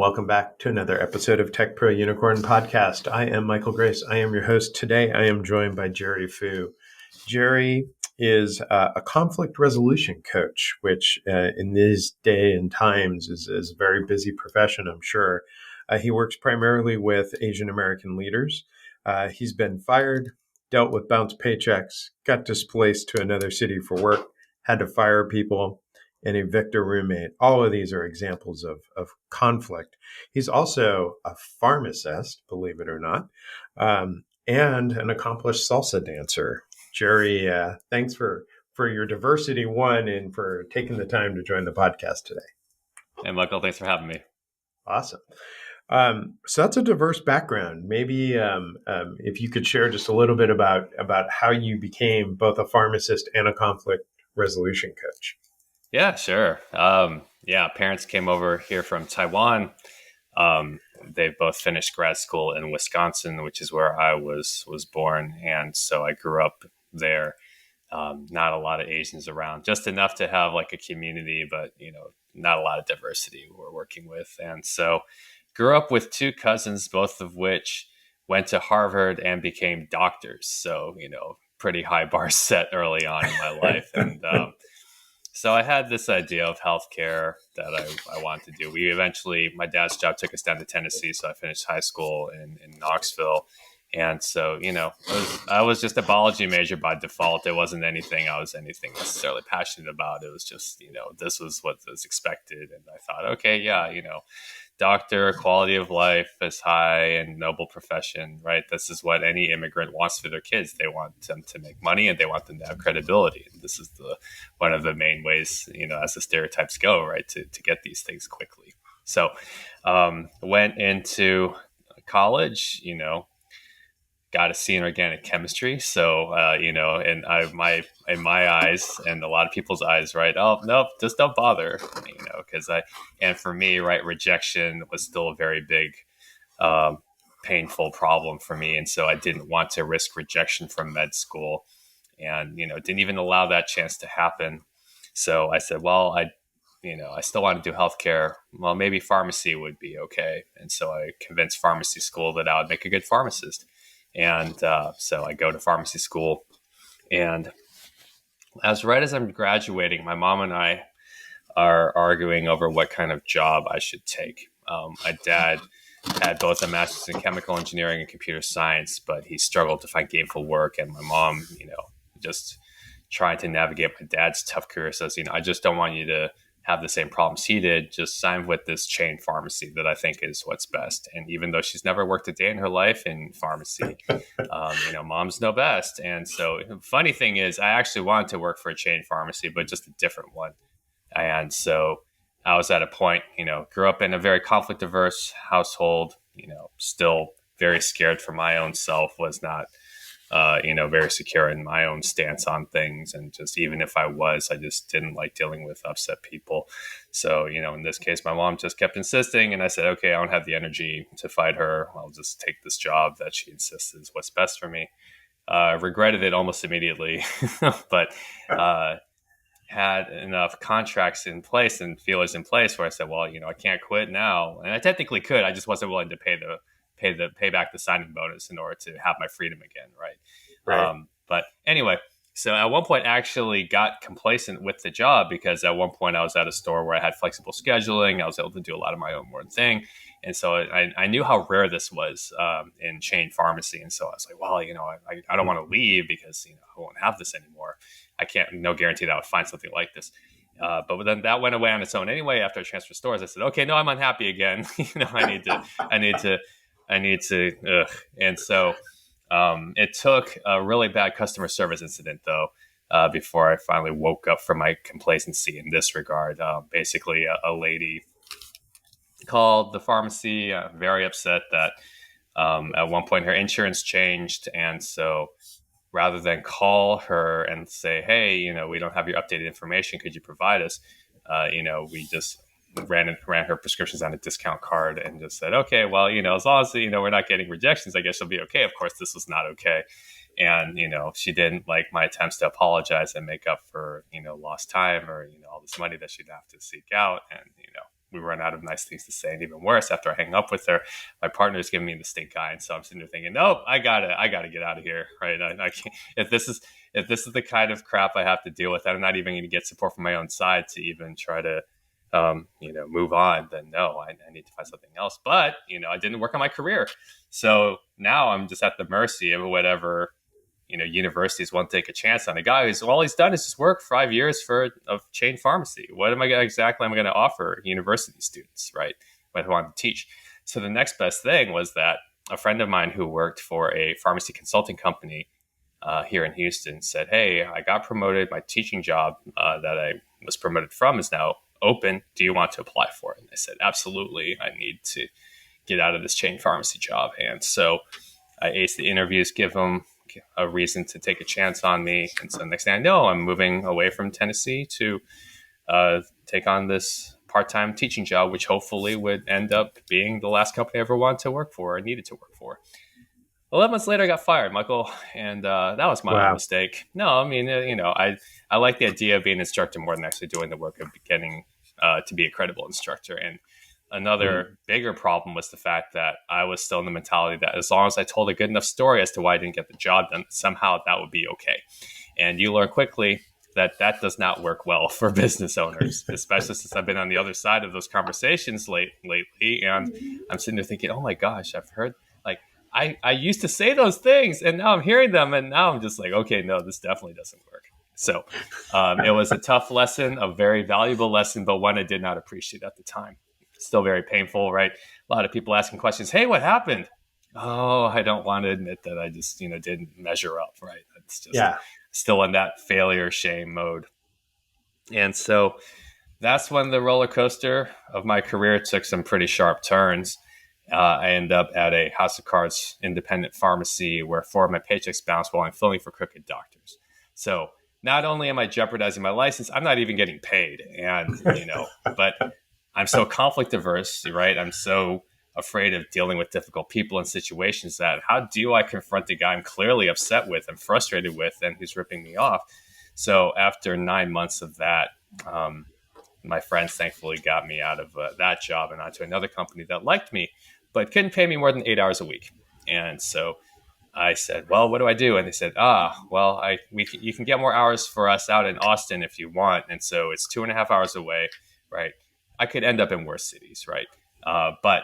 welcome back to another episode of Tech Pro Unicorn Podcast. I am Michael Grace. I am your host. Today, I am joined by Jerry Fu. Jerry is a conflict resolution coach, which in these day and times is a very busy profession, I'm sure. He works primarily with Asian American leaders. He's been fired, dealt with bounced paychecks, got displaced to another city for work, had to fire people, and evict a roommate. All of these are examples of conflict. He's also a pharmacist, believe it or not, and an accomplished salsa dancer. Jerry, thanks for your diversity, one, and for taking the time to join the podcast today. Hey, Michael, thanks for having me. Awesome. So that's a diverse background. Maybe if you could share just a little bit about how you became both a pharmacist and a conflict resolution coach. Yeah, sure. Parents came over here from Taiwan. They both finished grad school in Wisconsin, which is where I was born. And so I grew up there. Not a lot of Asians around, just enough to have like a community, but, not a lot of diversity we're working with. And so grew up with two cousins, both of which went to Harvard and became doctors. So, pretty high bar set early on in my life. And, so I had this idea of healthcare that I wanted to do. My dad's job took us down to Tennessee, so I finished high school in Knoxville. And so, I was just a biology major by default. It wasn't anything I was necessarily passionate about. It was just, this was what was expected. And I thought, okay, yeah, doctor, quality of life is high and noble profession, right? This is what any immigrant wants for their kids. They want them to make money and they want them to have credibility. And this is one of the main ways, as the stereotypes go, right, to get these things quickly. So went into college, got a C in organic chemistry. So, in my eyes and a lot of people's eyes, right? Oh, no, just don't bother, and for me, right, rejection was still a very big, painful problem for me. And so I didn't want to risk rejection from med school and, didn't even allow that chance to happen. So I said, well, I still want to do healthcare. Well, maybe pharmacy would be okay. And so I convinced pharmacy school that I would make a good pharmacist. And so I go to pharmacy school, and as I'm graduating, my mom and I are arguing over what kind of job I should take. My dad had both a master's in chemical engineering and computer science, but he struggled to find gainful work. And my mom, just trying to navigate my dad's tough career says, I just don't want you to have the same problems he did. Just sign with this chain pharmacy that I think is what's best. And even though she's never worked a day in her life in pharmacy, moms know best. And so funny thing is, I actually wanted to work for a chain pharmacy, but just a different one. And so I was at a point, grew up in a very conflict averse household, still very scared for my own self, was not very secure in my own stance on things. And just even if I just didn't like dealing with upset people. So, in this case, my mom just kept insisting. And I said, okay, I don't have the energy to fight her. I'll just take this job that she insists is what's best for me. Regretted it almost immediately, but had enough contracts in place and feelers in place where I said, well, I can't quit now. And I technically could. I just wasn't willing to pay back the signing bonus in order to have my freedom again. Right. But anyway, so at one point I actually got complacent with the job because at one point I was at a store where I had flexible scheduling. I was able to do a lot of my own thing. And so I knew how rare this was in chain pharmacy. And so I was like, well, I don't want to leave because, I won't have this anymore. I can't, no guarantee that I would find something like this. But then that went away on its own anyway. After I transferred stores, I said, okay, no, I'm unhappy again. I need to. And so it took a really bad customer service incident, though, before I finally woke up from my complacency in this regard. Basically, a lady called the pharmacy, very upset that at one point her insurance changed. And so rather than call her and say, hey, we don't have your updated information, could you provide us? We just ran her prescriptions on a discount card and just said, okay, well, as long as, we're not getting rejections, I guess she'll be okay. Of course, this was not okay. And, she didn't like my attempts to apologize and make up for, lost time or, all this money that she'd have to seek out. And, we run out of nice things to say. And even worse, after I hang up with her, my partner's giving me the stink eye. And so I'm sitting there thinking, nope, I gotta get out of here. Right. I can't, if this is the kind of crap I have to deal with, I'm not even going to get support from my own side to even try to, move on, then no, I need to find something else. But, I didn't work on my career. So now I'm just at the mercy of whatever, universities won't take a chance on a guy who's all he's done is just work 5 years for a chain pharmacy. What am I gonna, exactly am I going to offer university students, right? What I want to teach. So the next best thing was that a friend of mine who worked for a pharmacy consulting company here in Houston said, "Hey, I got promoted. My teaching job that I was promoted from is now open. Do you want to apply for it?" And I said, "Absolutely. I need to get out of this chain pharmacy job." And so I aced the interviews, give them a reason to take a chance on me. And so next thing I know, I'm moving away from Tennessee to take on this part-time teaching job, which hopefully would end up being the last company I ever wanted to work for or needed to work for. 11 months later, I got fired, Michael, and that was my own Wow. mistake. No, I mean, I like the idea of being an instructor more than actually doing the work of getting to be a credible instructor. And another bigger problem was the fact that I was still in the mentality that as long as I told a good enough story as to why I didn't get the job done, somehow that would be okay. And you learn quickly that that does not work well for business owners, especially since I've been on the other side of those conversations lately. And I'm sitting there thinking, oh my gosh, I've heard, like, I used to say those things and now I'm hearing them. And now I'm just like, okay, no, this definitely doesn't work. So it was a tough lesson, a very valuable lesson, but one I did not appreciate at the time. Still very painful, right? A lot of people asking questions. Hey, what happened? Oh, I don't want to admit that I just, didn't measure up, right? It's just still in that failure shame mode. And so that's when the roller coaster of my career took some pretty sharp turns. I ended up at a House of Cards independent pharmacy where 4 of my paychecks bounced while I'm filling for crooked doctors. So not only am I jeopardizing my license, I'm not even getting paid. And, but I'm so conflict averse, right? I'm so afraid of dealing with difficult people and situations that how do I confront the guy I'm clearly upset with and frustrated with and who's ripping me off? So after 9 months of that, my friends thankfully got me out of that job and onto another company that liked me, but couldn't pay me more than 8 hours a week. And so I said, well, what do I do? And they said, you can get more hours for us out in Austin if you want. And so it's 2.5 hours away, right? I could end up in worse cities, right? But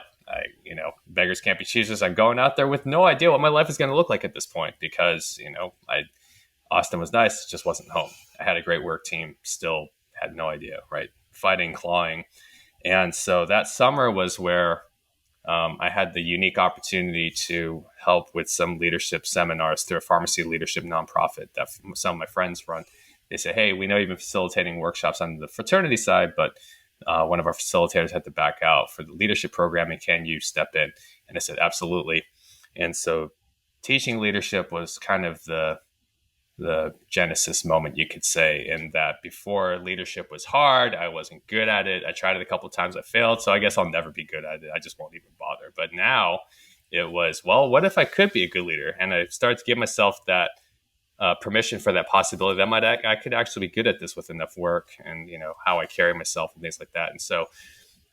beggars can't be choosers. I'm going out there with no idea what my life is going to look like at this point because, Austin was nice, it just wasn't home. I had a great work team, still had no idea, right? Fighting, clawing. And so that summer was where I had the unique opportunity to help with some leadership seminars through a pharmacy leadership nonprofit that some of my friends run. They said, hey, we know you've been facilitating workshops on the fraternity side, but one of our facilitators had to back out for the leadership programming. Can you step in? And I said, absolutely. And so teaching leadership was kind of the genesis moment, you could say, in that before leadership was hard. I wasn't good at it. I tried it a couple of times. I failed. So I guess I'll never be good at it. I just won't even bother. But now it was, well, what if I could be a good leader? And I started to give myself that permission for that possibility that I could actually be good at this with enough work and, how I carry myself and things like that. And so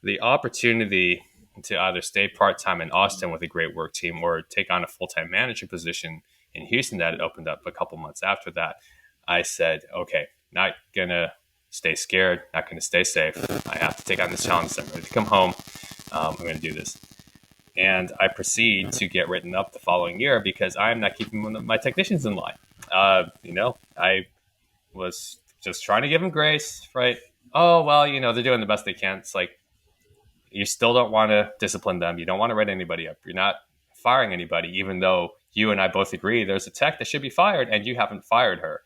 the opportunity to either stay part-time in Austin with a great work team or take on a full-time manager position in Houston that had opened up a couple months after that, I said, okay, not going to stay scared, not going to stay safe. I have to take on this challenge. I'm ready to come home. I'm going to do this. And I proceed to get written up the following year because I'm not keeping my technicians in line. I was just trying to give them grace, right? Oh, well, they're doing the best they can. It's like, you still don't want to discipline them. You don't want to write anybody up. You're not firing anybody, even though you and I both agree there's a tech that should be fired and you haven't fired her.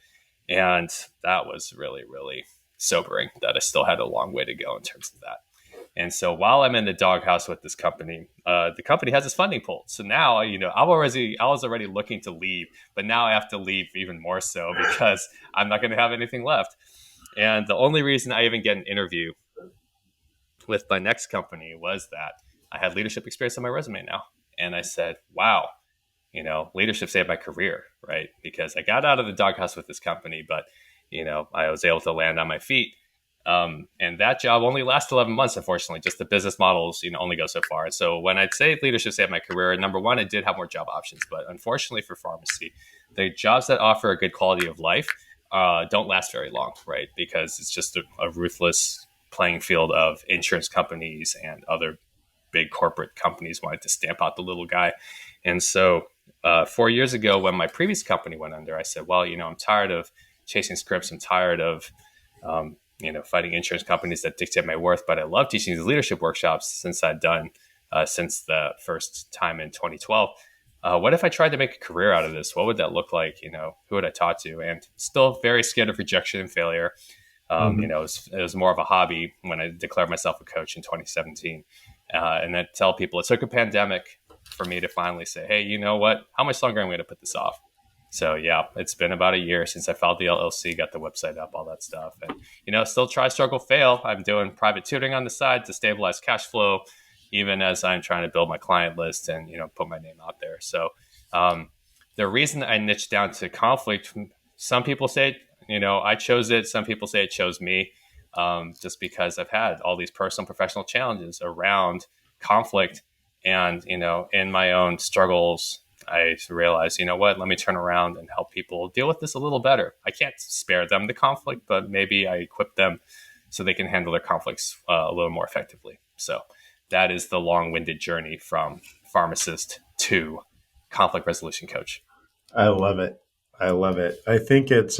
And that was really, really sobering that I still had a long way to go in terms of that. And so while I'm in the doghouse with this company, the company has this funding pulled. So now, I was already looking to leave, but now I have to leave even more so because I'm not going to have anything left. And the only reason I even get an interview with my next company was that I had leadership experience on my resume now. And I said, wow, leadership saved my career, right? Because I got out of the doghouse with this company, but, I was able to land on my feet And that job only lasts 11 months, unfortunately. Just the business models, only go so far. So when I'd say leadership saved my career, number one, I did have more job options. But unfortunately for pharmacy, the jobs that offer a good quality of life don't last very long, right? Because it's just a ruthless playing field of insurance companies and other big corporate companies wanting to stamp out the little guy. And so 4 years ago, when my previous company went under, I said, well, I'm tired of chasing scripts. I'm tired of fighting insurance companies that dictate my worth. But I love teaching these leadership workshops since I'd done since the first time in 2012. What if I tried to make a career out of this? What would that look like? Who would I talk to? And still very scared of rejection and failure. Mhm. It was more of a hobby when I declared myself a coach in 2017. And then tell people it took a pandemic for me to finally say, hey, you know what? How much longer am I going to put this off? So yeah, it's been about a year since I filed the LLC, got the website up, all that stuff. And, still try, struggle, fail. I'm doing private tutoring on the side to stabilize cash flow, even as I'm trying to build my client list and, put my name out there. So the reason I niched down to conflict, some people say, I chose it. Some people say it chose me, just because I've had all these personal, professional challenges around conflict. And, in my own struggles, I realized, what, let me turn around and help people deal with this a little better. I can't spare them the conflict, but maybe I equip them so they can handle their conflicts a little more effectively. So that is the long-winded journey from pharmacist to conflict resolution coach. I love it. I love it. I think it's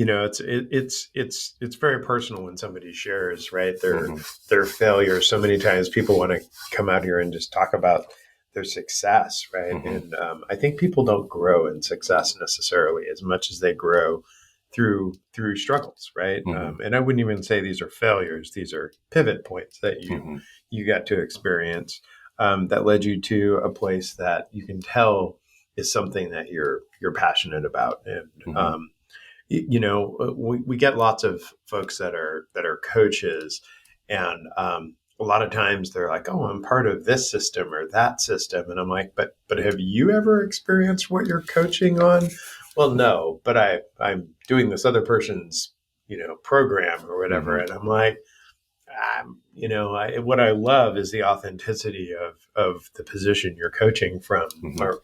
it's very personal when somebody shares, right, Mm-hmm. their failure. So many times people want to come out here and just talk about their success, right? Mm-hmm. And I think people don't grow in success necessarily as much as they grow through struggles, right? Mm-hmm. And I wouldn't even say these are failures; these are pivot points that Mm-hmm. you got to experience that led you to a place that you can tell is something that you're passionate about. And Mm-hmm. we get lots of folks that are coaches, and a lot of times they're like, "Oh, I'm part of this system or that system," and I'm like, "But have you ever experienced what you're coaching on?" Well, no, but I'm doing this other person's program or whatever, Mm-hmm. and I'm like, what I love is the authenticity of the position you're coaching from. Mm-hmm. Or,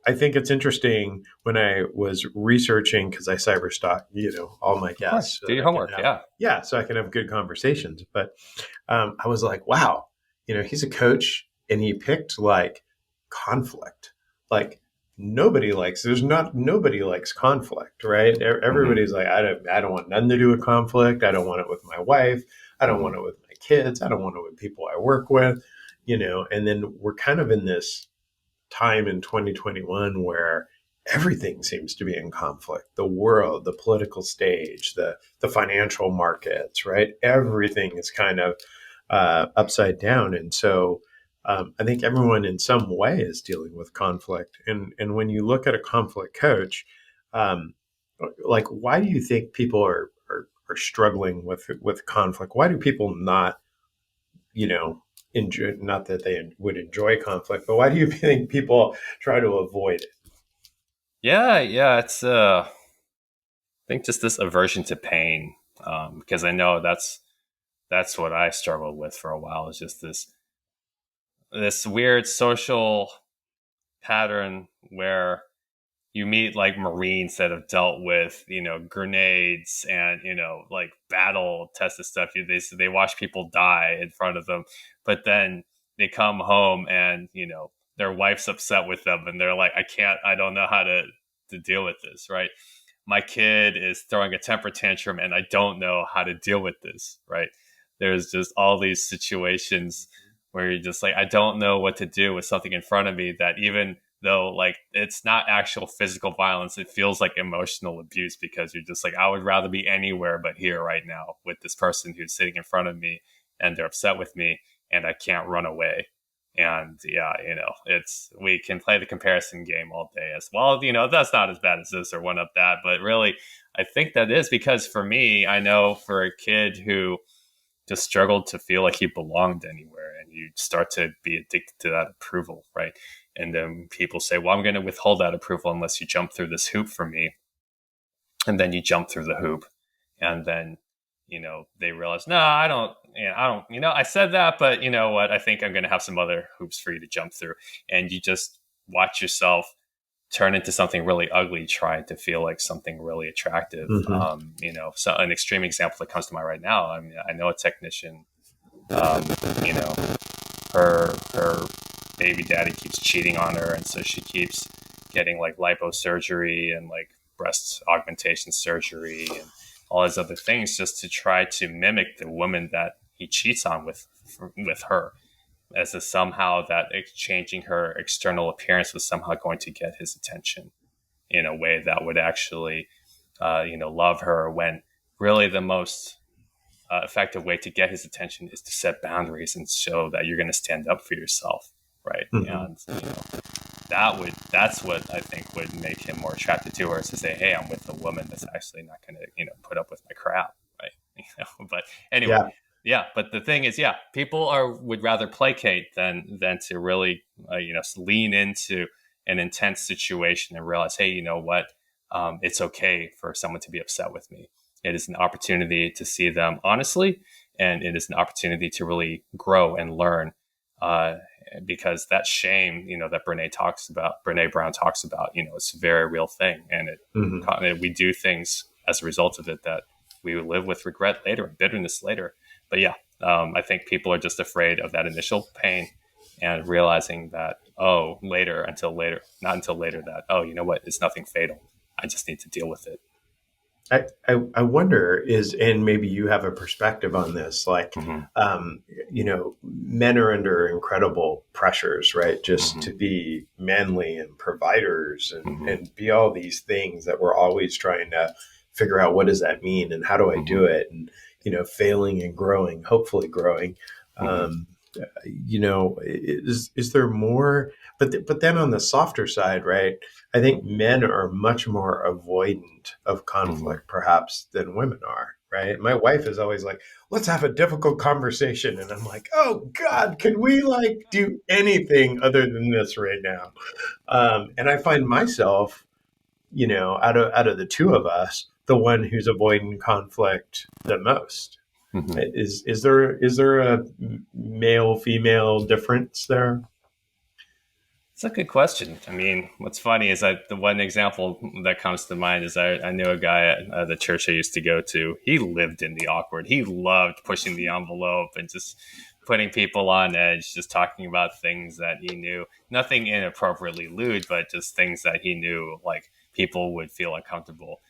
I think it's interesting when I was researching because I cyber stalk, all my Of guests course. so Do that your I can homework. have, Yeah. yeah, so I can have good conversations. But I was like, wow, he's a coach and he picked like conflict. Like nobody likes conflict, right? Mm-hmm. Everybody's like, I don't want nothing to do with conflict. I don't want it with my wife. I don't Mm-hmm. want it with my kids. I don't want it with people I work with, and then we're kind of in this time in 2021 where everything seems to be in conflict. The world, the political stage, the financial markets, right? Everything is kind of upside down. And so I think everyone in some way is dealing with conflict. And when you look at a conflict coach, um, like why do you think people are struggling with conflict? Why do people not, enjoy, not that they would enjoy conflict, but why do you think people try to avoid it? Yeah. Yeah. It's, I think just this aversion to pain, because I know that's what I struggled with for a while. Is just this weird social pattern where you meet like Marines that have dealt with grenades and like battle tested stuff. They watch people die in front of them, but then they come home and their wife's upset with them, and they're like, I don't know how to deal with this, right? My kid is throwing a temper tantrum and I don't know how to deal with this, right? There's just all these situations where you're just like, I don't know what to do with something in front of me that even though like it's not actual physical violence, it feels like emotional abuse because you're just like, I would rather be anywhere but here right now with this person who's sitting in front of me and they're upset with me and I can't run away. And yeah, it's we can play the comparison game all day as well. That's not as bad as this or one up that, but really, I think that is because for me, I know for a kid who just struggled to feel like he belonged anywhere, and you start to be addicted to that approval, right? And then people say, "Well, I'm going to withhold that approval unless you jump through this hoop for me," and then you jump through the hoop, and then they realize, no, I said that, but you know what? I think I'm going to have some other hoops for you to jump through. And you just watch yourself turn into something really ugly, trying to feel like something really attractive. Hmm. So an extreme example that comes to mind right now, I mean, I know a technician, um, you know, her baby daddy keeps cheating on her, and so she keeps getting like liposurgery and like breast augmentation surgery and all these other things just to try to mimic the woman that he cheats on with her, as if somehow that changing her external appearance was somehow going to get his attention in a way that would actually love her, when really the most effective way to get his attention is to set boundaries and show that you're going to stand up for yourself, right? Hmm. And that's what I think would make him more attracted to her, is to say, hey, I'm with a woman that's actually not going to put up with my crap, right? But anyway, Yeah. yeah. But the thing is, yeah, people would rather placate than to really lean into an intense situation and realize, hey, you know what, it's okay for someone to be upset with me. It is an opportunity to see them honestly, and it is an opportunity to really grow and learn. Uh, because that shame, that Brene Brown talks about, it's a very real thing, and Hmm. we do things as a result of it that we will live with regret later and bitterness later. But yeah, I think people are just afraid of that initial pain and realizing that, not until later, that, oh, you know what, it's nothing fatal. I just need to deal with it. I wonder and maybe you have a perspective on this, like, Mm-hmm. men are under incredible pressures, right? Just Mm-hmm. to be manly and providers Mm-hmm. and be all these things that we're always trying to figure out what does that mean and how do I Mm-hmm. do it? And, failing and growing, hopefully growing. Mm-hmm. Um, is there more? But then on the softer side, right? I think men are much more avoidant of Mm-hmm. conflict, perhaps, than women are. Right? My wife is always like, "Let's have a difficult conversation," and I'm like, "Oh God, can we like do anything other than this right now?" And I find myself, out of the two of us, the one who's avoiding conflict the most. Mm-hmm. Is there a male female difference there? It's a good question. I mean, what's funny is that the one example that comes to mind is I knew a guy at the church I used to go to. He lived in the awkward. He loved pushing the envelope and just putting people on edge, just talking about things that he knew, nothing inappropriately lewd, but just things that he knew like people would feel uncomfortable.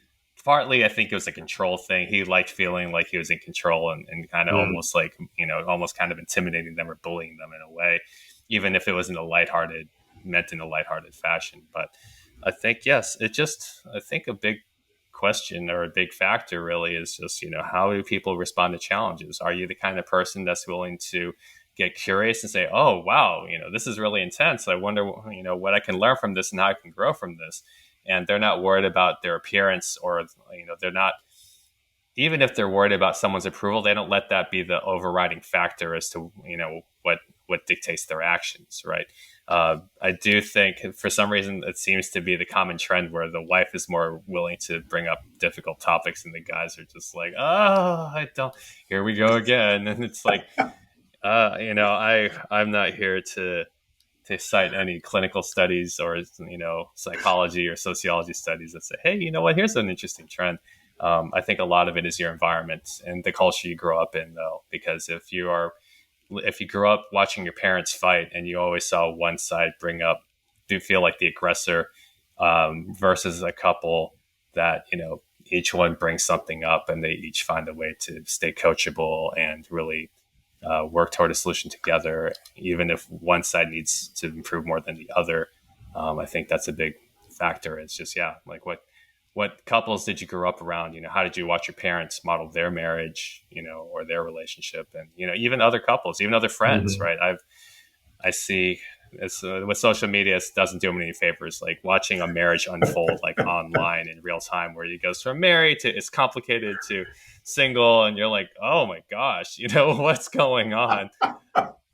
Partly, I think it was a control thing. He liked feeling like he was in control and kind of Mm, almost like, almost kind of intimidating them or bullying them in a way, even if it was meant in a lighthearted fashion. But I think, yes, I think a big question or a big factor really is just, how do people respond to challenges? Are you the kind of person that's willing to get curious and say, oh, wow, this is really intense. I wonder, what I can learn from this and how I can grow from this. And they're not worried about their appearance, or, they're not, even if they're worried about someone's approval, they don't let that be the overriding factor as to what dictates their actions, right? I do think for some reason it seems to be the common trend where the wife is more willing to bring up difficult topics, and the guys are just like, oh, I don't. Here we go again, and it's like, I'm not here to cite any clinical studies or psychology or sociology studies that say, hey, you know what, here's an interesting trend. I think a lot of it is your environment and the culture you grow up in, though, because if you grew up watching your parents fight and you always saw one side do feel like the aggressor, versus a couple that each one brings something up and they each find a way to stay coachable and really work toward a solution together, even if one side needs to improve more than the other. I think that's a big factor. It's just, yeah, like what couples did you grow up around? How did you watch your parents model their marriage, or their relationship, and even other couples, even other friends, mhm. right? I see with social media, it doesn't do them any favors. Like watching a marriage unfold like online in real time, where he goes from married to it's complicated to single, and you're like, oh my gosh, what's going on?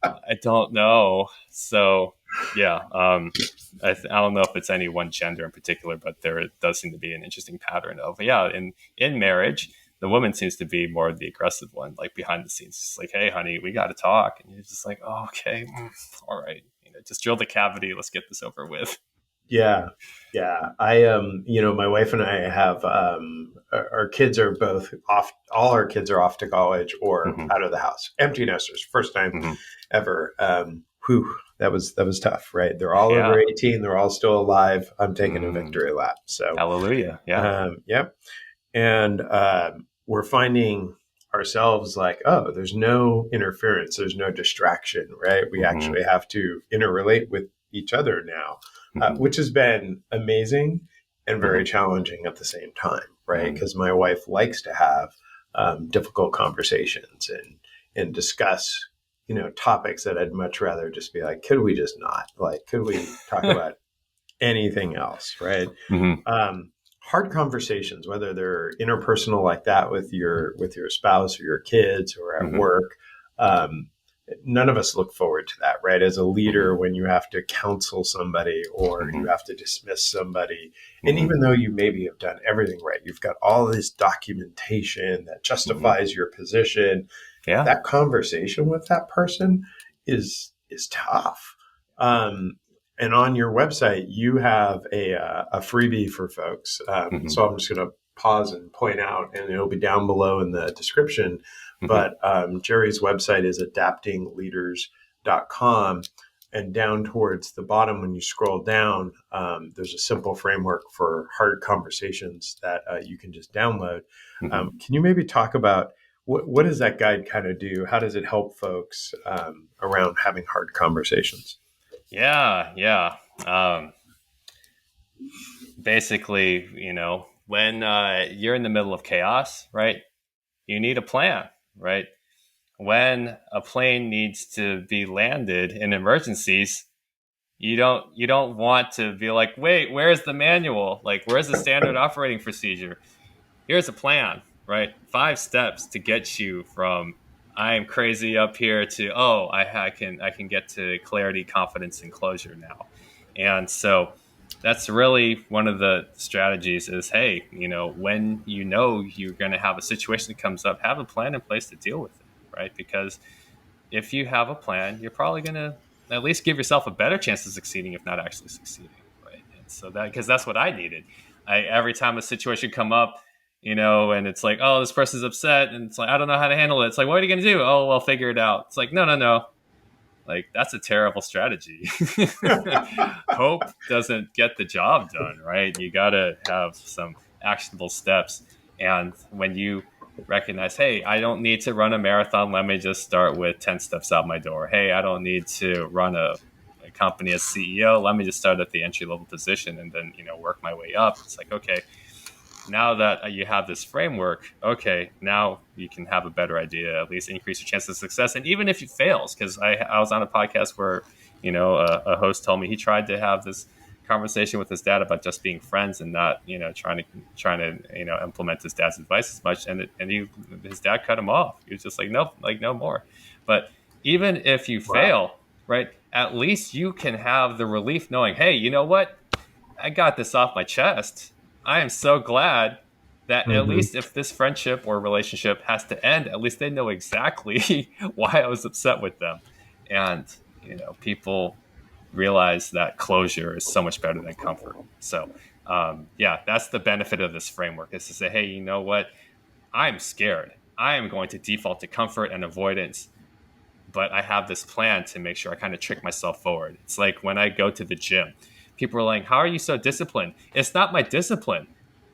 I don't know. So yeah, I don't know if it's any one gender in particular, but there does seem to be an interesting pattern of, yeah, in marriage, The woman seems to be more the aggressive one, like behind the scenes. It's like, hey, honey, we got to talk. And you're just like, oh, okay, all right. Just drill the cavity. Let's get this over with. Yeah. Yeah. My wife and I have, our kids are both off, all our kids are off to college or Mm-hmm. out of the house. Empty nesters, first time Mm-hmm. ever. That was tough, right? They're all over Yeah. 18. They're all still alive. I'm taking a Mm. victory lap. So, Hallelujah. Yeah. yep. And we're finding ourselves like, oh, there's no interference, there's no distraction, right? We Mm-hmm. actually have to interrelate with each other now, Mm-hmm. which has been amazing and Mm-hmm. very challenging at the same time, right? Mm-hmm. Because my wife likes to have difficult conversations and discuss, topics that I'd much rather just be like, could we just not? Like, could we talk about anything else, right? Mm-hmm. Hard conversations, whether they're interpersonal like that with your spouse or your kids or at Mm-hmm. work, um, none of us look forward to that, right? As a Mm-hmm. leader, when you have to counsel somebody or Mm-hmm. you have to dismiss somebody, and Mm-hmm. even though you maybe have done everything right, you've got all this documentation that Mm-hmm. justifies your position. Yeah. That conversation with that person is tough. Um, and on your website, you have a freebie for folks. Mm-hmm. So I'm just going to pause and point out, and it'll be down below in the description. Mm-hmm. But Jerry's website is adaptingleaders.com. And down towards the bottom, when you scroll down, there's a simple framework for hard conversations that you can just download. Mm-hmm. Can you maybe talk about what does that guide kind of do? How does it help folks around having hard conversations? Yeah. Yeah. Basically, when you're in the middle of chaos, right? You need a plan, right? When a plane needs to be landed in emergencies, you don't want to be like, wait, where's the manual? Like, where's the standard operating procedure? Here's a plan, right? 5 steps to get you from I am crazy up here to I can get to clarity, confidence, and closure now. And so that's really one of the strategies is, hey, when you're going to have a situation that comes up, have a plan in place to deal with it, right? Because if you have a plan, you're probably going to at least give yourself a better chance of succeeding, if not actually succeeding, right? And so because that's what I needed. Every time a situation come up, and it's like, oh, this person's upset, and it's like, I don't know how to handle it. It's like, what are you going to do? Oh, well, figure it out. It's like, no, no, no. Like, that's a terrible strategy. Hope doesn't get the job done, right? You got to have some actionable steps. And when you recognize, hey, I don't need to run a marathon. Let me just start with 10 steps out my door. Hey, I don't need to run a company as CEO. Let me just start at the entry level position and then, work my way up. It's like, okay, now that you have this framework, okay, now you can have a better idea, at least increase your chance of success. And even if it fails, because I was on a podcast where, a host told me he tried to have this conversation with his dad about just being friends and not, trying to, implement his dad's advice as much. And his dad cut him off. He was just like, nope, like no more. But even if you Wow. fail, right, at least you can have the relief knowing, hey, you know what? I got this off my chest. I am so glad that at Mm-hmm. least if this friendship or relationship has to end, at least they know exactly why I was upset with them. And, people realize that closure is so much better than comfort. So, yeah, that's the benefit of this framework is to say, hey, you know what? I'm scared. I am going to default to comfort and avoidance, but I have this plan to make sure I kind of trick myself forward. It's like when I go to the gym, people are like, how are you so disciplined? It's not my discipline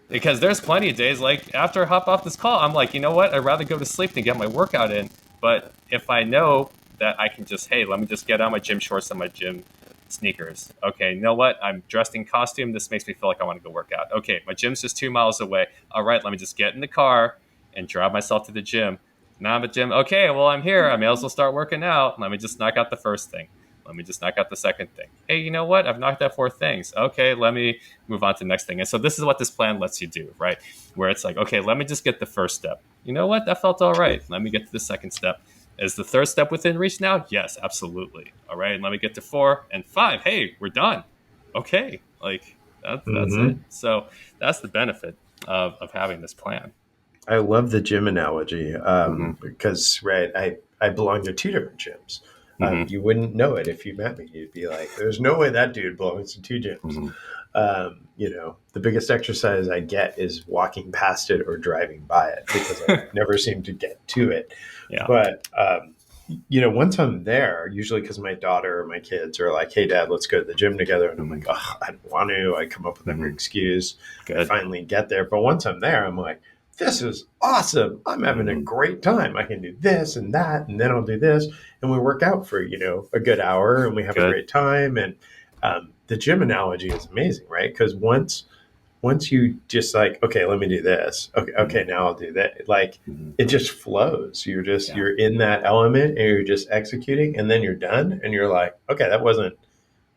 because there's plenty of days like after I hop off this call, I'm like, you know what? I'd rather go to sleep than get my workout in. But if I know that I can just, hey, let me just get on my gym shorts and my gym sneakers. Okay, you know what? I'm dressed in costume. This makes me feel like I want to go work out. Okay, my gym's just 2 miles away. All right, let me just get in the car and drive myself to the gym. Now I'm at gym. Okay, well, I'm here. I may as well start working out. Let me just knock out the first thing. Let me just knock out the second thing. Hey, you know what? I've knocked out 4 things. Okay, let me move on to the next thing. And so this is what this plan lets you do, right? Where it's like, okay, let me just get the first step. You know what? That felt all right. Let me get to the second step. Is the third step within reach now? Yes, absolutely. All right, let me get to 4 and 5. Hey, we're done. Okay, like that's it. Mm-hmm. So that's the benefit of having this plan. I love the gym analogy Hmm. because, right, I belong to two different gyms. Hmm. You wouldn't know it if you met me. You'd be like, there's no way that dude belongs to two gyms. Hmm. The biggest exercise I get is walking past it or driving by it because I never seem to get to it. Yeah. But, once I'm there, usually because my daughter or my kids are like, hey, dad, let's go to the gym together. And I'm Hmm. like, oh, I don't want to. I come up with every Hmm. excuse. I Good. finally get there. But once I'm there, I'm like, this is awesome. I'm having a Hmm. great time. I can do this and that, and then I'll do this. And we work out for, a good hour and we have a Good. great time. And the gym analogy is amazing, right? Because once you just like, okay, let me do this. Okay, Hmm. okay, now I'll do that. Like Hmm. it just flows. Yeah. You're in that element and you're just executing and then you're done and you're like, okay, that wasn't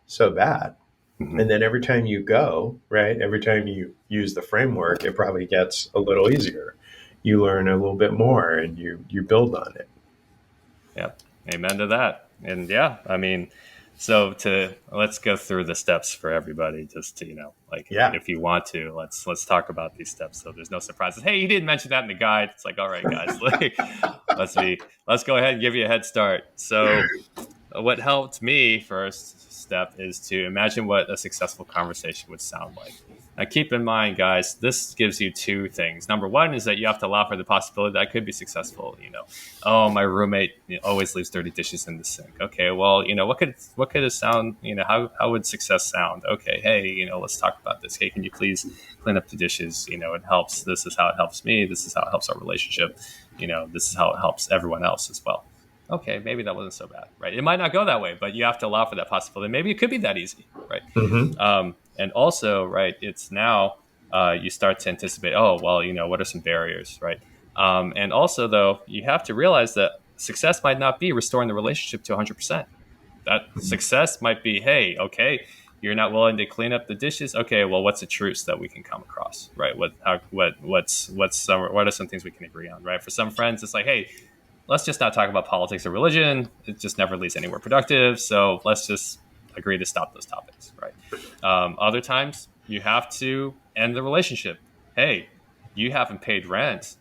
so bad. Hmm. And then every time you go, right, every time you use the framework, it probably gets a little easier. You learn a little bit more and you build on it. Yeah. Amen to that. And yeah, I mean, so to let's go through the steps for everybody, just to like Yeah. if you want to, let's talk about these steps so there's no surprises. Hey, you didn't mention that in the guide. It's like, all right, guys, like let's go ahead and give you a head start. So what helped me first step is to imagine what a successful conversation would sound like. Now, keep in mind, guys, this gives you two things. Number one is that you have to allow for the possibility that I could be successful. Oh, my roommate always leaves dirty dishes in the sink. Okay, well, what could it sound? How would success sound? Okay, hey, let's talk about this. Hey, can you please clean up the dishes? It helps. This is how it helps me. This is how it helps our relationship. This is how it helps everyone else as well. Okay, maybe that wasn't so bad, right? It might not go that way, but you have to allow for that possibility. Maybe it could be that easy, right? Mm-hmm. And also, right, it's now you start to anticipate, oh, well, what are some barriers, right? And also, though, you have to realize that success might not be restoring the relationship to 100%. That success might be, hey, okay, you're not willing to clean up the dishes. Okay, well, what's a truce that we can come across, right? What are some things we can agree on, right? For some friends, it's like, hey, let's just not talk about politics or religion. It just never leads anywhere productive. So let's just agree to stop those topics, right? Other times, you have to end the relationship. Hey, you haven't paid rent.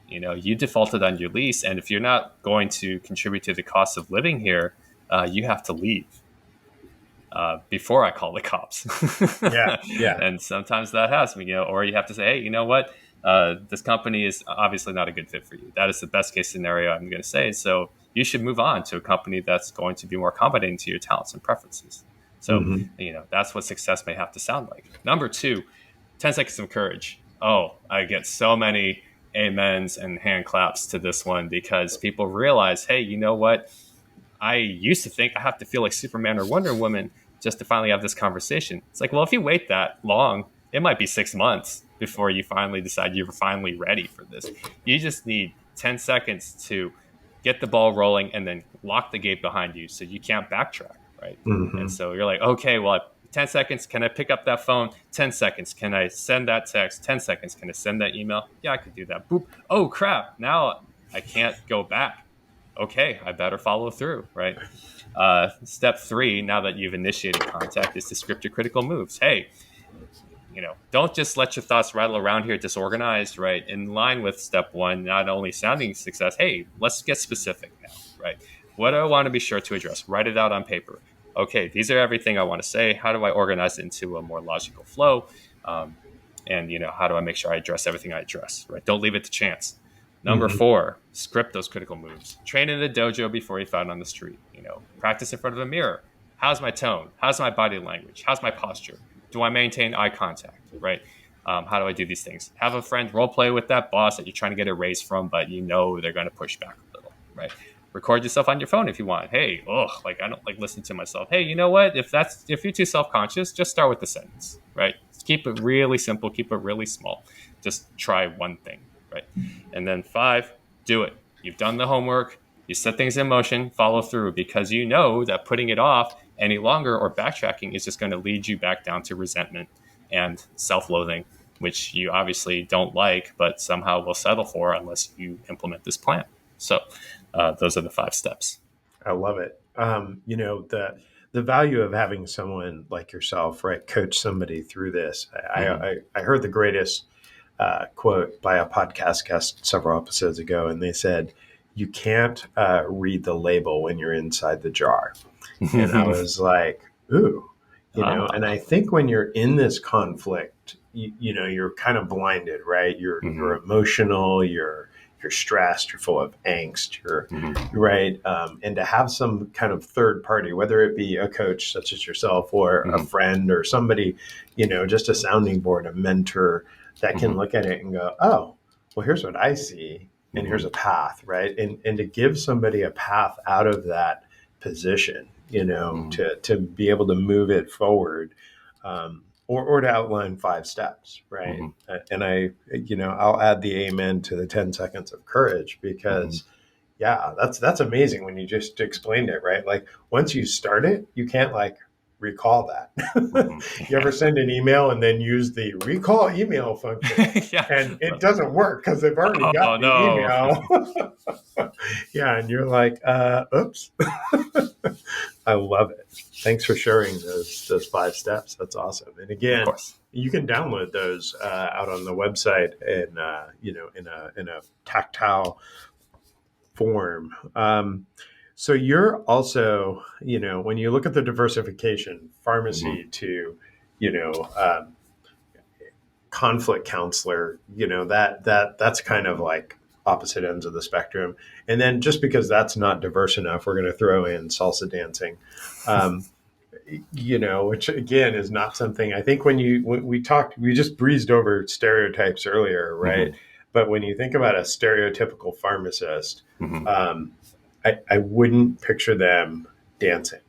You defaulted on your lease, and if you're not going to contribute to the cost of living here, you have to leave before I call the cops. Yeah. Yeah. And sometimes that has me, or you have to say, hey, you know what? This company is obviously not a good fit for you. That is the best case scenario I'm going to say. So you should move on to a company that's going to be more accommodating to your talents and preferences. So, Mm-hmm. that's what success may have to sound like. Number two, 10 seconds of courage. Oh, I get so many amens and hand claps to this one because people realize, hey, you know what? I used to think I have to feel like Superman or Wonder Woman just to finally have this conversation. It's like, well, if you wait that long, it might be 6 months before you finally decide you're finally ready for this. You just need 10 seconds to get the ball rolling and then lock the gate behind you so you can't backtrack, right? And Mm-hmm. so you're like, okay, well, 10 seconds, can I pick up that phone? 10 seconds, can I send that text? 10 seconds, can I send that email? Yeah, I could do that. Boop. Oh, crap. Now I can't go back. Okay, I better follow through, right? Step three, now that you've initiated contact, is to script your critical moves. Hey, don't just let your thoughts rattle around here disorganized, right? In line with step one, not only sounding success, hey, let's get specific now, right? What do I want to be sure to address? Write it out on paper. Okay, these are everything I want to say. How do I organize it into a more logical flow? Um, and how do I make sure I address everything I address, right? Don't leave it to chance. Number Mm-hmm. four, script those critical moves. Train in the dojo before you fight on the street. Practice in front of a mirror. How's my tone? How's my body language? How's my posture? Do I maintain eye contact? Right? How do I do these things? Have a friend role play with that boss that you're trying to get a raise from, but they're going to push back a little. Right? Record yourself on your phone if you want. Hey, like I don't like listening to myself. Hey, you know what? If you're too self conscious, just start with the sentence. Right? Keep it really simple. Keep it really small. Just try one thing. Right? And then five, do it. You've done the homework. You set things in motion, follow through because you know that putting it off any longer or backtracking is just going to lead you back down to resentment and self loathing, which you obviously don't like, but somehow will settle for unless you implement this plan. So, those are the 5 steps. I love it. The value of having someone like yourself, right, coach somebody through this. Mm-hmm. I heard the greatest quote by a podcast guest several episodes ago, and they said, "You can't read the label when you're inside the jar." And I was like, "Ooh." And I Ah. think when you're in this conflict, you're kind of blinded, right? You're Mhm. emotional, you're stressed, you're full of angst, you're Mhm. right. And to have some kind of third party, whether it be a coach such as yourself or a Mhm. friend or somebody, just a sounding board, a mentor that can Mhm. look at it and go, oh, well, here's what I see, and here's Mhm. a path, right? And to give somebody a path out of that position, Mhm. to be able to move it forward, or to outline 5 steps, right? Mhm. And I'll add the amen to the 10 seconds of courage, Mhm. because yeah, that's amazing when you just explained it, right? Like once you start it, you can't like recall that. Mhm. You ever send an email and then use the recall email function, Yeah. and it doesn't work because they've already Oh got the no. email. Yeah, and you're like, oops. I love it. Thanks for sharing those 5 steps. That's awesome. And Of again, course. you can download those out on the website in in a tactile form. So you're also, when you look at the diversification, Mhm. pharmacy to, you know, um, conflict counselor, that's kind of like opposite ends of the spectrum. And then just because that's not diverse enough, we're going to throw in salsa dancing. Um, which again is not something I think when we talked, we just breezed over stereotypes earlier, right? Mhm. But when you think about a stereotypical pharmacist, Mhm. um, I wouldn't picture them dancing.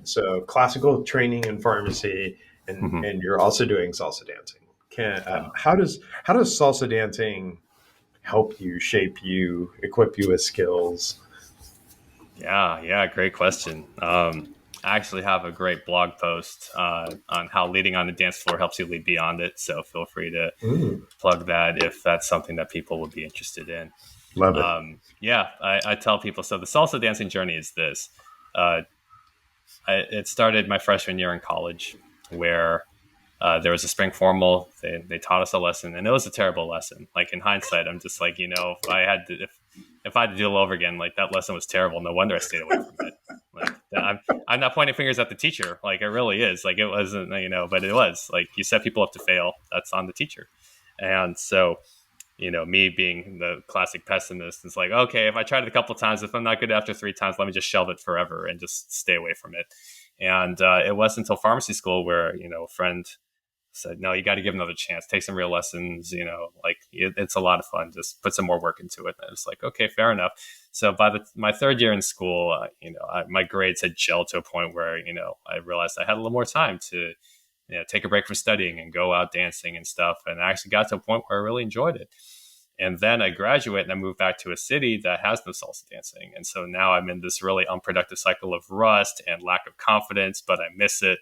So classical training in pharmacy, and Mhm. you're also doing salsa dancing. Oh. How does salsa dancing help you, shape you, equip you with skills? Yeah, yeah, great question. I actually have a great blog post on how leading on the dance floor helps you lead beyond it. So feel free to Mm, plug that if that's something that people would be interested in. love it. Yeah, I tell people. So the salsa dancing journey is this. Uh, it started my freshman year in college, where there was a spring formal. They taught us a lesson, and it was a terrible lesson. Like in hindsight, I'm just like, if I had to do it all over again, like that lesson was terrible. No wonder I stayed away from it. Like I'm not pointing fingers at the teacher. Like it really is. Like it wasn't, but it was like you set people up to fail. That's on the teacher. And so, me being the classic pessimist, it's like, okay, if I tried it a couple of times, if I'm not good after 3 times, let me just shelve it forever and just stay away from it. And it wasn't until pharmacy school where, a friend said, no, you got to give another chance, take some real lessons, like it's a lot of fun, just put some more work into it. And it's like, okay, fair enough. So by my third year in school, my grades had gelled to a point where, I realized I had a little more time to, take a break from studying and go out dancing and stuff. And I actually got to a point where I really enjoyed it. And then I graduate and I move back to a city that has no salsa dancing. And so now I'm in this really unproductive cycle of rust and lack of confidence, but I miss it.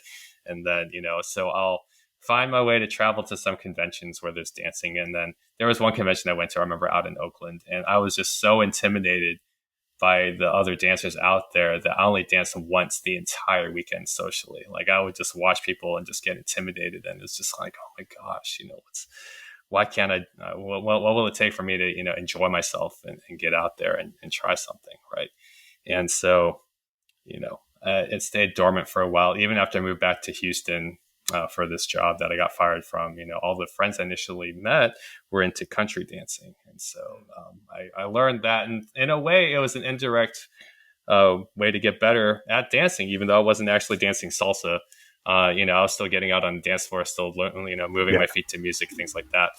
And then, so I'll find my way to travel to some conventions where there's dancing. And then there was one convention I went to, I remember out in Oakland, and I was just so intimidated by the other dancers out there that I only danced once the entire weekend socially. Like I would just watch people and just get intimidated. And it's just like, oh my gosh, why can't I, what will it take for me to, enjoy myself and get out there and try something. Right. And so, it stayed dormant for a while, even after I moved back to Houston for this job that I got fired from. All the friends I initially met were into country dancing. And so I learned that. And in a way, it was an indirect way to get better at dancing, even though I wasn't actually dancing salsa. I was still getting out on the dance floor, still, moving Yeah. my feet to music, things like that.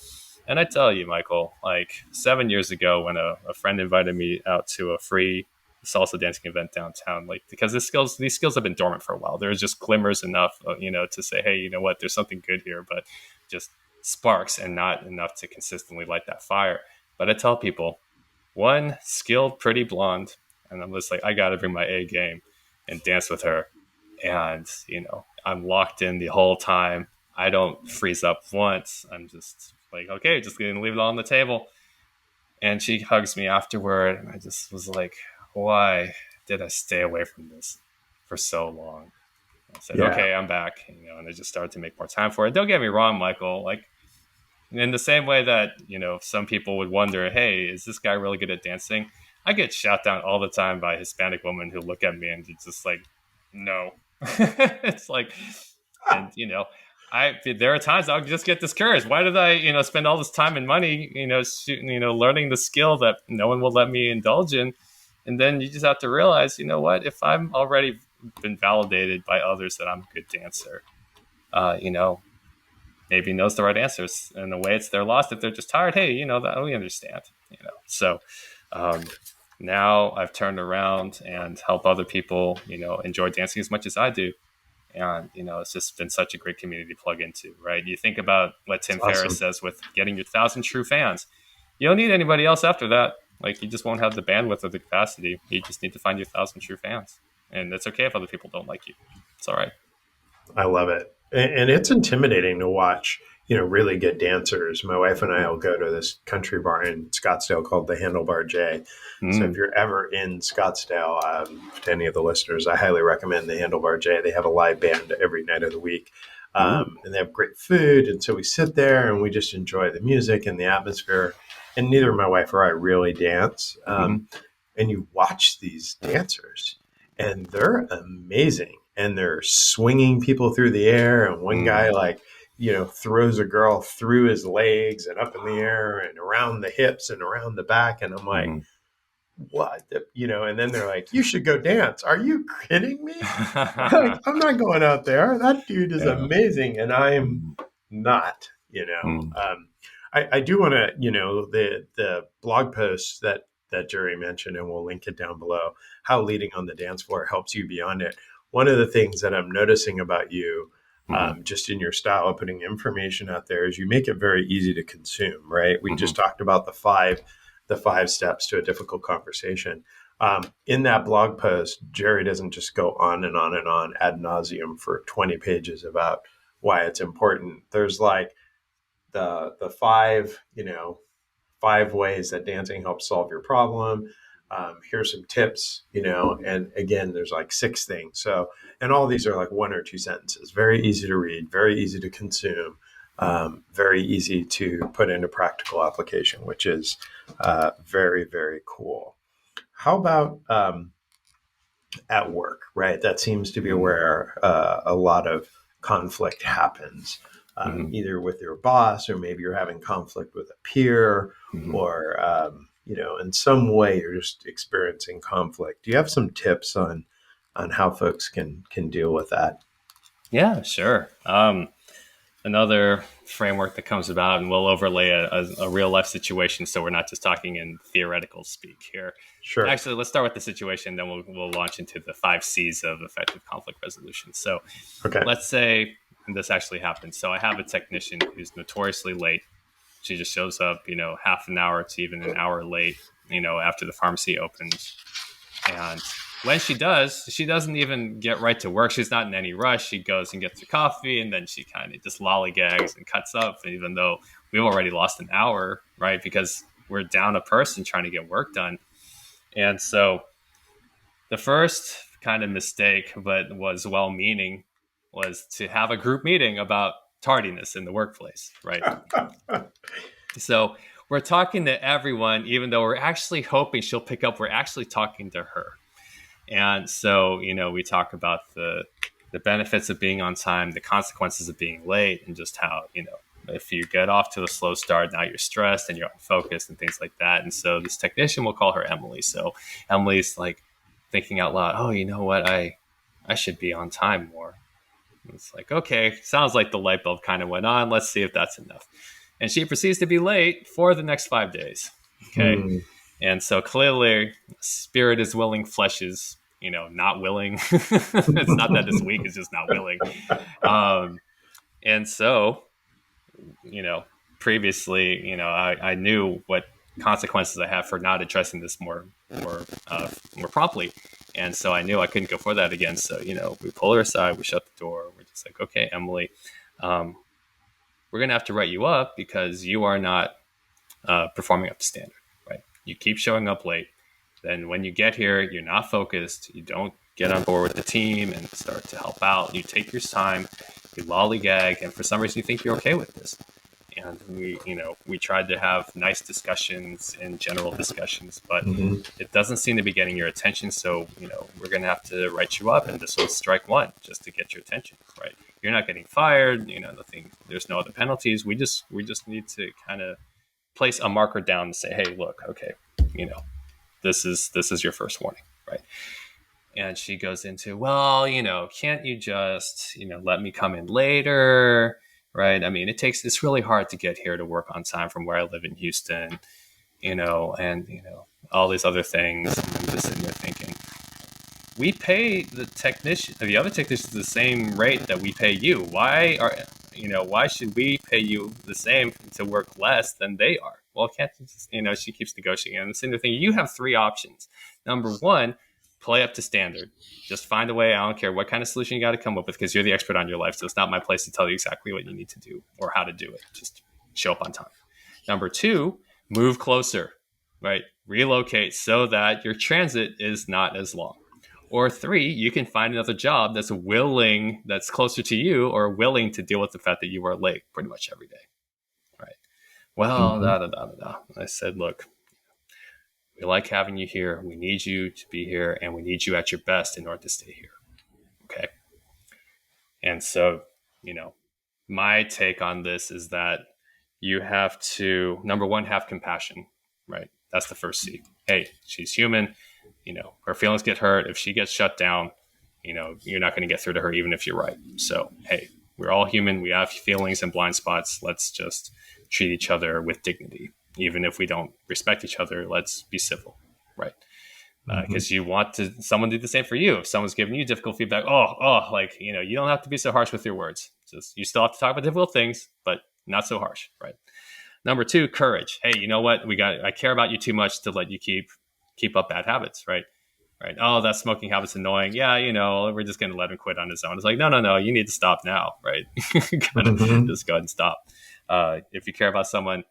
And I tell you, Michael, like 7 years ago, when a friend invited me out to a free salsa dancing event downtown, like because these skills have been dormant for a while. There's just glimmers enough, to say, hey, you know what, there's something good here, but just sparks and not enough to consistently light that fire. But I tell people, one skilled, pretty blonde, and I'm just like, I got to bring my A game and dance with her. And, I'm locked in the whole time. I don't freeze up once. I'm just like, okay, just going to leave it all on the table. And she hugs me afterward. And I just was like, why did I stay away from this for so long? I said, Yeah. okay, I'm back. And I just started to make more time for it. Don't get me wrong, Michael. Like, in the same way that, some people would wonder, hey, is this guy really good at dancing? I get shot down all the time by Hispanic women who look at me and it's just like, no. It's like, and there are times I'll just get discouraged. Why did I, spend all this time and money, learning the skill that no one will let me indulge in? And then you just have to realize, what, if I'm already been validated by others that I'm a good dancer, maybe knows the right answers. In a way, it's their loss. If they're just tired, hey, that we understand. So um, now I've turned around and help other people, enjoy dancing as much as I do. And, it's just been such a great community to plug into, right? You think about what Tim It's Ferriss awesome. says with getting your 1,000 true fans. You don't need anybody else after that. Like, you just won't have the bandwidth or the capacity. You just need to find your 1,000 true fans. And it's okay if other people don't like you. It's all right. I love it. And it's intimidating to watch, really good dancers. My wife and I will go to this country bar in Scottsdale called the Handlebar J. So if Mm. you're ever in Scottsdale, to any of the listeners, I highly recommend the Handlebar J. They have a live band every night of the week. Ooh. And they have great food. And so we sit there and we just enjoy the music and the atmosphere. And neither my wife or I really dance. Mm-hmm. And you watch these dancers and they're amazing and they're swinging people through the air, and one guy Mm. like throws a girl through his legs and up in the air and around the hips and around the back, and I'm like, Mm. what and then they're like, you should go dance. Are you kidding me? Like, I'm not going out there. That dude is Yeah. amazing and I'm Mm. not. Mm. I do want to, the blog post that Jerry mentioned, and we'll link it down below, how leading on the dance floor helps you beyond it. One of the things that I'm noticing about you, Mm-hmm. just in your style of putting information out there, is you make it very easy to consume. Right? We Mm-hmm. just talked about the five steps to a difficult conversation. In that blog post, Jerry doesn't just go on and on and on ad nauseum for 20 pages about why it's important. There's like the five ways that dancing helps solve your problem. Here's some tips, and again, there's like six things. So, and all these are like one or two sentences, very easy to read, very easy to consume, very easy to put into practical application, which is very, very cool. How about at work, right? That seems to be Mm-hmm. where a lot of conflict happens, Mm-hmm. either with your boss, or maybe you're having conflict with a peer, Mm-hmm. or in some way you're just experiencing conflict. Do you have some tips on how folks can deal with that? Yeah, sure. Another framework that comes about, and we'll overlay a real life situation, so we're not just talking in theoretical speak here. Sure. Actually, let's start with the situation, then we'll launch into the 5 C's of effective conflict resolution. So Okay. let's say this actually happens. So I have a technician who's notoriously late. She just shows up, half an hour to even an hour late, after the pharmacy opens. And when she does, she doesn't even get right to work. She's not in any rush. She goes and gets her coffee, and then she kind of just lollygags and cuts up, even though we've already lost an hour, right? Because we're down a person trying to get work done. And so the first kind of mistake, but was well meaning, was to have a group meeting about tardiness in the workplace, right? So we're talking to everyone, even though we're actually hoping she'll pick up, we're actually talking to her. And so, we talk about the benefits of being on time, the consequences of being late, and just how, if you get off to a slow start, now you're stressed and you're unfocused and things like that. And so this technician, we'll call her Emily. So Emily's like thinking out loud, oh, you know what? I should be on time more. And it's like, okay, sounds like the light bulb kind of went on. Let's see if that's enough. And she proceeds to be late for the next 5 days. Okay. Hmm. And so clearly, spirit is willing, flesh is, not willing. It's not that it's weak, it's just not willing. And so, you know, previously, I knew what consequences I have for not addressing this more promptly. And so I knew I couldn't go for that again. So, we pull her aside, we shut the door. We're just like, okay, Emily, we're going to have to write you up because you are not performing up to standard, right? You keep showing up late. Then when you get here, you're not focused. You don't get on board with the team and start to help out. You take your time, you lollygag, and for some reason you think you're okay with this. And we tried to have nice discussions and general discussions, but Mm-hmm. it doesn't seem to be getting your attention. So, we're going to have to write you up, and this was strike one just to get your attention, right? You're not getting fired, nothing, there's no other penalties. We just need to kind of place a marker down and say, hey, look, okay, this is your first warning, right? And she goes into, well, can't you just, let me come in later, right? I mean, it's really hard to get here to work on time from where I live in Houston, and all these other things. And I'm just sitting there thinking, we pay the other technicians the same rate that we pay you. Why should we pay you the same to work less than they are? Well, can't you just, she keeps negotiating. And the same thing, you have three options. Number one, play up to standard. Just find a way. I don't care what kind of solution you got to come up with, because you're the expert on your life. So it's not my place to tell you exactly what you need to do or how to do it. Just show up on time. Number two, move closer, right? Relocate so that your transit is not as long. Or three, you can find another job that's closer to you or willing to deal with the fact that you are late pretty much every day, right? Well, Mm-hmm. I said, look, we like having you here. We need you to be here, and we need you at your best in order to stay here, okay? And so, my take on this is that you have to, number one, have compassion, right? That's the first C. Hey, she's human. Her feelings get hurt. If she gets shut down, you're not going to get through to her, even if you're right. So, hey, we're all human. We have feelings and blind spots. Let's just treat each other with dignity. Even if we don't respect each other, let's be civil, right? Because you want someone to do the same for you. If someone's giving you difficult feedback, you don't have to be so harsh with your words. Just, you still have to talk about difficult things, but not so harsh, right? Number two, courage. Hey, you know what? I care about you too much to let you keep up bad habits, right? Right. Oh, that smoking habit's annoying. Yeah, we're just going to let him quit on his own. It's like, no, you need to stop now, right? Gotta Mm-hmm. just go ahead and stop. If you care about someone,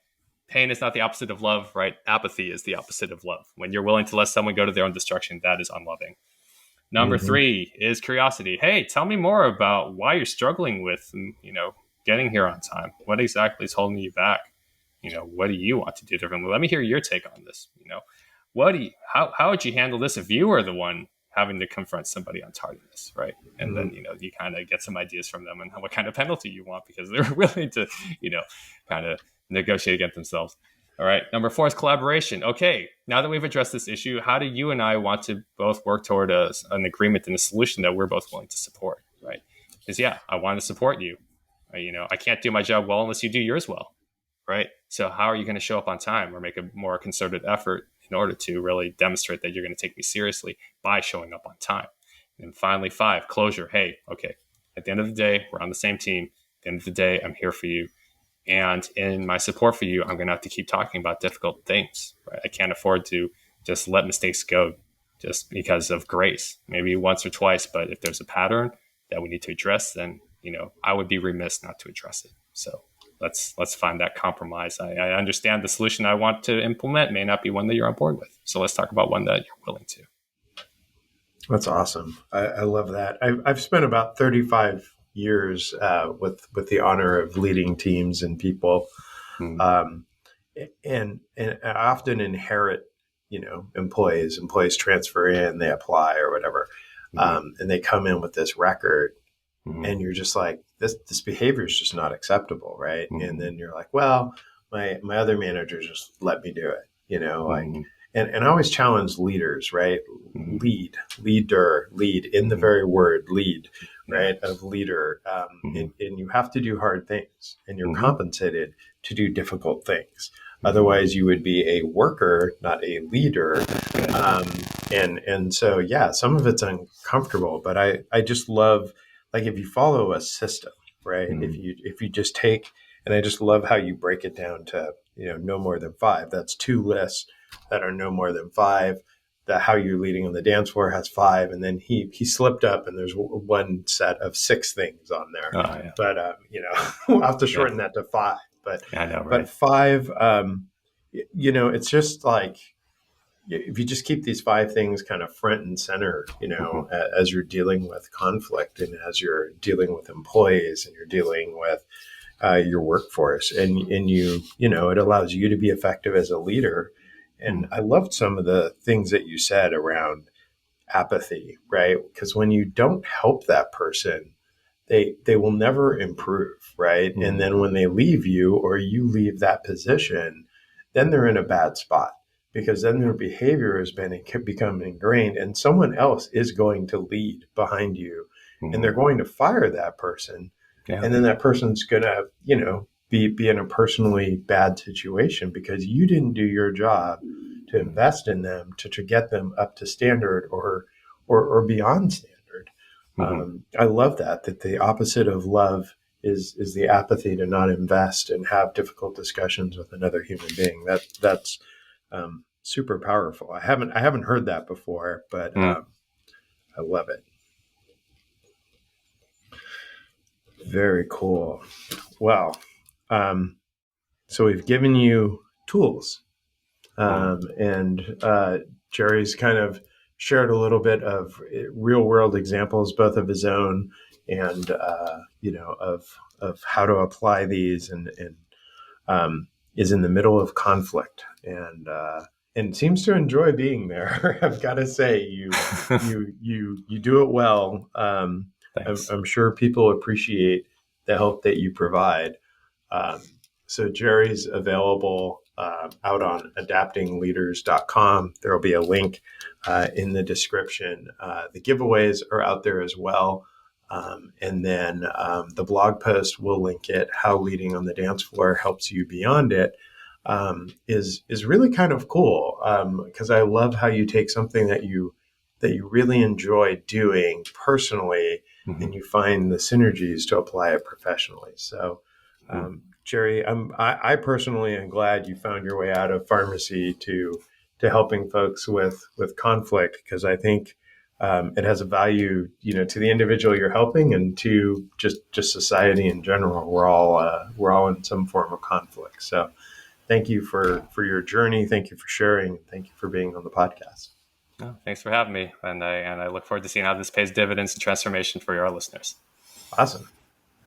pain is not the opposite of love, right? Apathy is the opposite of love. When you're willing to let someone go to their own destruction, that is unloving. Number Mm-hmm. three is curiosity. Hey, tell me more about why you're struggling with, getting here on time. What exactly is holding you back? What do you want to do differently? Let me hear your take on this. How would you handle this if you were the one having to confront somebody on tardiness, right? And then, you kind of get some ideas from them and what kind of penalty you want, because they're willing to, kind of negotiate against themselves. All right. Number four is collaboration. Okay. Now that we've addressed this issue, how do you and I want to both work toward an agreement and a solution that we're both willing to support, right? Because, I want to support you. I can't do my job well unless you do yours well, right? So how are you going to show up on time or make a more concerted effort in order to really demonstrate that you're going to take me seriously by showing up on time? And finally, five, closure. Hey, okay, at the end of the day, we're on the same team. At the end of the day, I'm here for you. And in my support for you, I'm going to have to keep talking about difficult things, right? I can't afford to just let mistakes go just because of grace, maybe once or twice. But if there's a pattern that we need to address, then, I would be remiss not to address it. So let's find that compromise. I understand the solution I want to implement may not be one that you're on board with. So let's talk about one that you're willing to. That's awesome. I love that. I've spent about 35 years with the honor of leading teams and people, Mm-hmm. um, and I often inherit, employees. Employees transfer in, they apply or whatever, and they come in with this record, Mm-hmm. and you're just like, this behavior is just not acceptable, right? Mm-hmm. And then you're like, well, my other managers just let me do it, like. Mm-hmm. And I always challenge leaders, right? Mm-hmm. Lead in the very word lead, right? Of leader. Mm-hmm. And you have to do hard things, and you're Mm-hmm. compensated to do difficult things. Mm-hmm. Otherwise, you would be a worker, not a leader. And so, some of it's uncomfortable, but I just love, like, if you follow a system, right? Mm-hmm. If you just take, and I just love how you break it down to, no more than five. That's two lists that are no more than five. The how you're leading on the dance floor has five, and then he slipped up, and there's one set of six things on there. Oh, yeah. But we'll have to shorten that to five. But I know, right? but five, it's just like, if you just keep these five things kind of front and center, as you're dealing with conflict, and as you're dealing with employees, and you're dealing with your workforce, and you know, it allows you to be effective as a leader. And Mm. I loved some of the things that you said around apathy, right? Because when you don't help that person, they will never improve, right? And Mm. then when they leave you or you leave that position, then they're in a bad spot because then their behavior has been become ingrained, and someone else is going to lead behind you, and they're Mm. going to fire that person, Yeah. and then that person's gonna, you know, be in a personally bad situation because you didn't do your job to Mm. invest in them to get them up to standard or beyond standard. Mhm. I love that the opposite of love is the apathy to not invest and have difficult discussions with another human being. That's super powerful. I haven't heard that before, but Mm. I love it. Very cool. Well, um, so we've given you tools, Mm. and Jerry's kind of shared a little bit of real world examples, both of his own and you know, of how to apply these, and is in the middle of conflict, and seems to enjoy being there. I've got to say, you do it well. Thanks. I'm sure people appreciate the help that you provide. Um, so Jerry's available out on adaptingleaders.com. There will be a link in the description. The giveaways are out there as well. And then the blog post will link it. How leading on the dance floor helps you beyond it is really kind of cool because I love how you take something that you really enjoy doing personally, Mhm. and you find the synergies to apply it professionally. So, Mm. Jerry, I personally am glad you found your way out of pharmacy to helping folks with conflict, because I think it has a value, you know, to the individual you're helping and to just society in general. We're all in some form of conflict. So, thank you for your journey. Thank you for sharing. Thank you for being on the podcast. Oh, thanks for having me, and I look forward to seeing how this pays dividends and transformation for your listeners. Awesome.